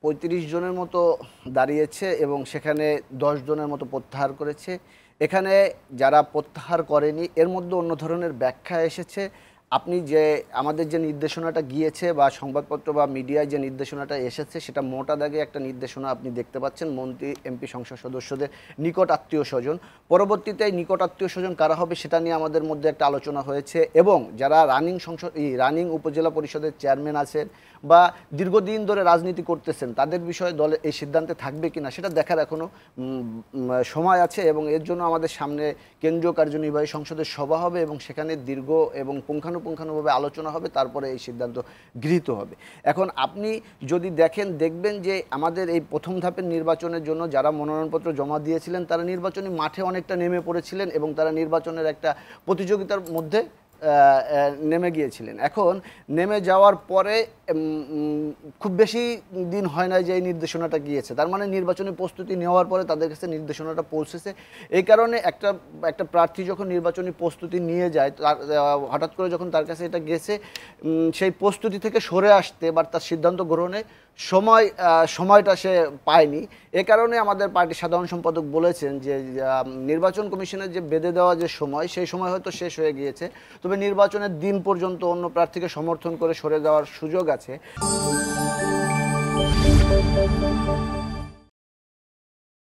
৩৫ জনের মতো দাঁড়িয়েছে এবং সেখানে ১০ জনের মতো প্রত্যাহার করেছে। এখানে যারা প্রত্যাহার করেনি এর মধ্যে অন্য ধরনের ব্যাখ্যা এসেছে। আপনি যে আমাদের যে নির্দেশনাটা গিয়েছে বা সংবাদপত্র বা মিডিয়ায় যে নির্দেশনাটা এসেছে সেটা মোটা দাগে একটা নির্দেশনা আপনি দেখতে পাচ্ছেন মন্ত্রী এমপি সংসদ সদস্যদের নিকট আত্মীয় স্বজন। পরবর্তীতে নিকট আত্মীয় স্বজন কারা হবে সেটা নিয়ে আমাদের মধ্যে একটা আলোচনা হয়েছে এবং যারা রানিং উপজেলা পরিষদের চেয়ারম্যান আছেন বা দীর্ঘদিন ধরে রাজনীতি করতেছেন তাদের বিষয়ে দলে এই সিদ্ধান্তে থাকবে কিনা সেটা দেখার এখনো সময় আছে এবং এর জন্য আমাদের সামনে কেন্দ্রীয় কার্যনির্বাহী সংসদের সভা হবে এবং সেখানে দীর্ঘ এবং পুঙ্খানুপুঙ্খানুভাবে আলোচনা হবে, তারপরে এই সিদ্ধান্ত গৃহীত হবে। এখন আপনি যদি দেখবেন যে আমাদের এই প্রথম ধাপের নির্বাচনের জন্য যারা মনোনয়নপত্র জমা দিয়েছিলেন তারা নির্বাচনী মাঠে অনেকটা নেমে পড়েছিলেন এবং তারা নির্বাচনের একটা প্রতিযোগিতার মধ্যে নেমে গিয়েছিলেন। এখন নেমে যাওয়ার পরে খুব বেশি দিন হয় না যে এই নির্দেশনাটা গিয়েছে, তার মানে নির্বাচনী প্রস্তুতি নেওয়ার পরে তাদের কাছে নির্দেশনাটা পৌঁছেছে। এই কারণে একটা প্রার্থী যখন নির্বাচনী প্রস্তুতি নিয়ে যায় হঠাৎ করে যখন তার কাছে এটা গেছে সেই প্রস্তুতি থেকে সরে আসতে বা তার সিদ্ধান্ত গ্রহণে সময়টা সে পায়নি। এ কারণে আমাদের পার্টির সাধারণ সম্পাদক বলেছেন যে নির্বাচন কমিশনের যে বেঁধে দেওয়া যে সময় সেই সময় হয়তো শেষ হয়ে গিয়েছে, তবে নির্বাচনের দিন পর্যন্ত অন্য প্রার্থীকে সমর্থন করে সরে যাওয়ার সুযোগ আছে।